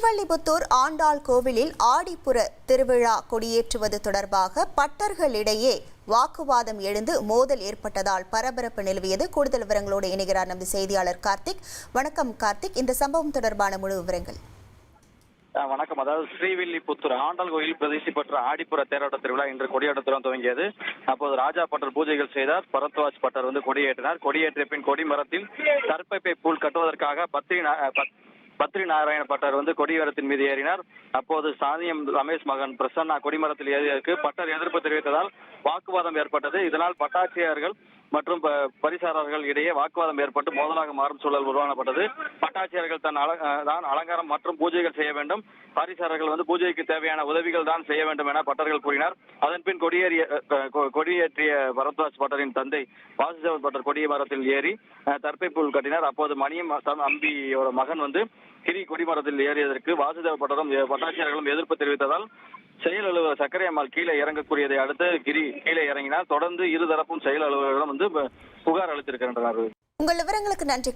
ஸ்ரீவில்லிபுத்தூர் ஆண்டாள் கோவிலில் ஆடிப்புற திருவிழா கொடியேற்றுவது தொடர்பாக பட்டர்களிடையே வாக்குவாதம் எழுந்து மோதல் ஏற்பட்டதால் பரபரப்பு நிலவியது. கூடுதல் விவரங்களோடு இணைகிறார் நமது செய்தியாளர் கார்த்திக். வணக்கம் கார்த்திக், இந்த சம்பவம் தொடர்பான முழு விவரங்கள். வணக்கம். அதாவது ஸ்ரீவில்லிபுத்தூர் ஆண்டாள் கோயில் பிரதிஷ்டி பெற்ற ஆடிப்புற தேரோட்ட திருவிழா இன்று கொடியேற்றத்துடன் துவங்கியது. அப்போது ராஜா பட்டர் பூஜைகள் செய்தார். பரத்வாஜ் பட்டர் கொடியேற்றினார். கொடியேற்றிய பின் கொடிமரத்தில் கற்பப்பை பூல் கட்டுவதற்காக பத்ரி நாராயண பட்டர் கொடிமரத்தின் மீது ஏறினார். அப்போது சாதியம் ரமேஷ் மகன் பிரசன்னா கொடிமரத்தில் ஏறியதற்கு பட்டர் எதிர்ப்பு தெரிவித்ததால் வாக்குவாதம் ஏற்பட்டது. இதனால் பட்டாட்சியர்கள் மற்றும் பரிசாரர்கள் இடையே வாக்குவாதம் ஏற்பட்டு மோதலாக மாறும் சூழல் உருவாக்கப்பட்டது. பட்டாட்சியர்கள் தான் அலங்காரம் மற்றும் பூஜைகள் செய்ய வேண்டும், பரிசாரர்கள் பூஜைக்கு தேவையான உதவிகள் தான் செய்ய வேண்டும் என பட்டர்கள் கூறினார். அதன்பின் கொடியேற்றிய பரத்வாஜ் பட்டரின் தந்தை வாசுதேவ பட்டர் கொடிய மரத்தில் ஏறி தற்பை புல் கட்டினார். அப்போது மணியம் அம்பியோட மகன் கிரி கொடிமரத்தில் ஏறியதற்கு வாசுதேவ பட்டரும் பட்டாட்சியர்களும் எதிர்ப்பு தெரிவித்ததால் செயல் அலுவலர் சக்கரை அம்மாள் கீழே இறங்கக்கூடியதை அடுத்து கிரி கீழே இறங்கினார். தொடர்ந்து இருதரப்பும் செயல் அலுவலரிடம் புகார் அளித்திருக்கின்றனர். உங்கள் விவரங்களுக்கு நன்றி.